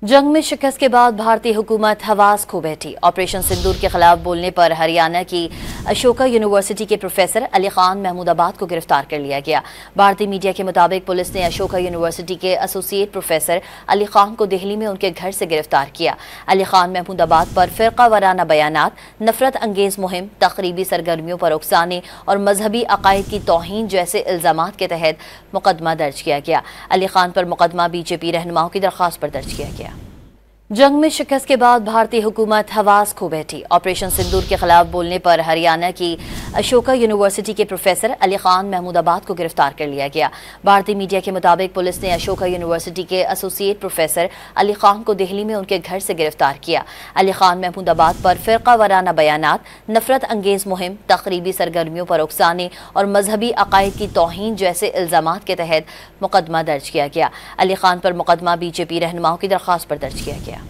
जंग में शिकस्त के बाद भारतीय हुकूमत हवास खो बैठी। ऑपरेशन सिंदूर के खिलाफ बोलने पर हरियाणा की अशोका यूनिवर्सिटी के प्रोफेसर अली खान महमूदाबाद को गिरफ्तार कर लिया गया। भारतीय मीडिया के मुताबिक पुलिस ने अशोका यूनिवर्सिटी के एसोसिएट प्रोफेसर अली खान को दिल्ली में उनके घर से गिरफ्तार किया। अली खान महमूदाबाद पर फिरका वाराना बयानात, नफरत अंगेज मुहिम, तकरीबी सरगर्मियों पर उकसाने और मजहबी अकायद की तौहीन जैसे इल्जामात के तहत मुकदमा दर्ज किया गया। अली खान पर मुकदमा बीजेपी रहनुमाओं की दरख्वास्त पर दर्ज किया गया। जंग में शिकस्त के बाद भारतीय हुकूमत हवास खो बैठी। ऑपरेशन सिंदूर के खिलाफ बोलने पर हरियाणा की अशोका यूनिवर्सिटी के प्रोफेसर अली खान महमूदाबाद को गिरफ्तार कर लिया गया। भारतीय मीडिया के मुताबिक पुलिस ने अशोका यूनिवर्सिटी के एसोसिएट प्रोफेसर अली खान को दिल्ली में उनके घर से गिरफ्तार किया। अली खान महमूदाबाद पर फिरका वाराना बयानात, नफरत अंगेज मुहिम, तकरीबी सरगर्मियों पर उकसाने और मजहबी अकायद की तौहीन जैसे इल्जामात के तहत मुकदमा दर्ज किया गया। अली खान पर मुकदमा बीजेपी रहनुमाओं की दरख्वास्त पर दर्ज किया गया।